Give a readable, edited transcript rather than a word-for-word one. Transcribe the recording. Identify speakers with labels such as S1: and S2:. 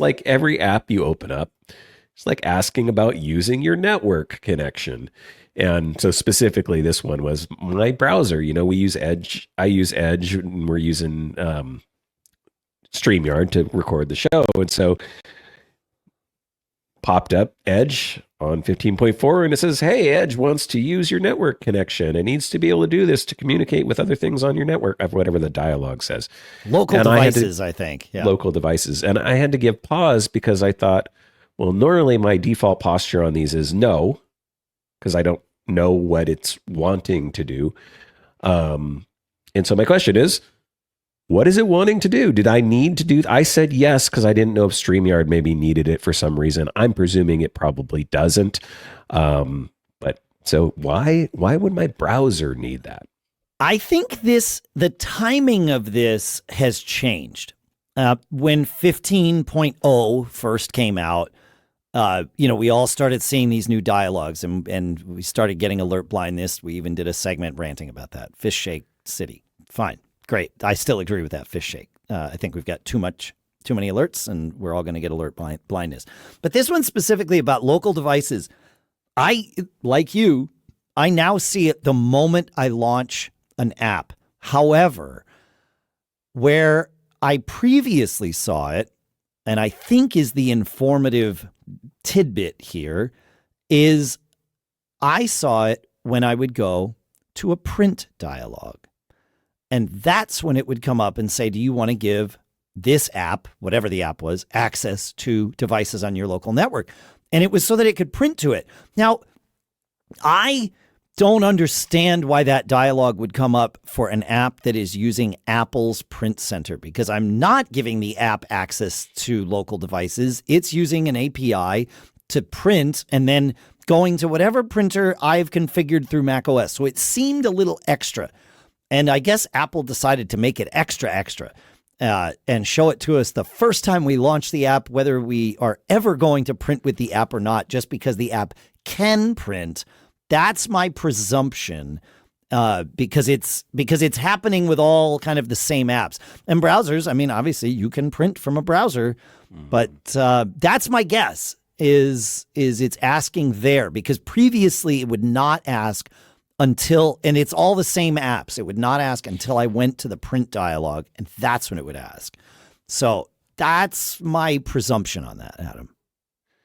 S1: like every app you open up, it's like asking about using your network connection. And so specifically, this one was my browser. We use Edge. I use Edge, and we're using StreamYard to record the show. And so popped up Edge on 15.4, and it says, hey, Edge wants to use your network connection. It needs to be able to do this to communicate with other things on your network, of whatever the dialogue says.
S2: Local
S1: And
S2: devices, I think. Yeah.
S1: Local devices. And I had to give pause because I thought, well, normally my default posture on these is no, because I don't know what it's wanting to do. And so my question is, what is it wanting to do? Did I need to do? I said yes because I didn't know if StreamYard maybe needed it for some reason. I'm presuming it probably doesn't. But so why would my browser need that?
S2: I think the timing of this has changed. When 15.0 first came out, we all started seeing these new dialogues and we started getting alert blindness. We even did a segment ranting about that. Fish Shake City. Fine. Great. I still agree with that fish shake. I think we've got too many alerts and we're all going to get alert blindness. But this one specifically about local devices, like you, I now see it the moment I launch an app. However, where I previously saw it, and I think is the informative tidbit here, is I saw it when I would go to a print dialogue. And that's when it would come up and say, do you want to give this app, whatever the app was, access to devices on your local network? And it was so that it could print to it. Now, I don't understand why that dialogue would come up for an app that is using Apple's Print Center, because I'm not giving the app access to local devices. It's using an API to print and then going to whatever printer I've configured through macOS. So it seemed a little extra. And I guess Apple decided to make it extra and show it to us the first time we launch the app, whether we are ever going to print with the app or not, just because the app can print. That's my presumption, because it's happening with all kind of the same apps and browsers. I mean, obviously you can print from a browser, but that's my guess is it's asking there, because previously it would not ask until, and it's all the same apps. It would not ask until I went to the print dialogue, and that's when it would ask. So that's my presumption on that, Adam.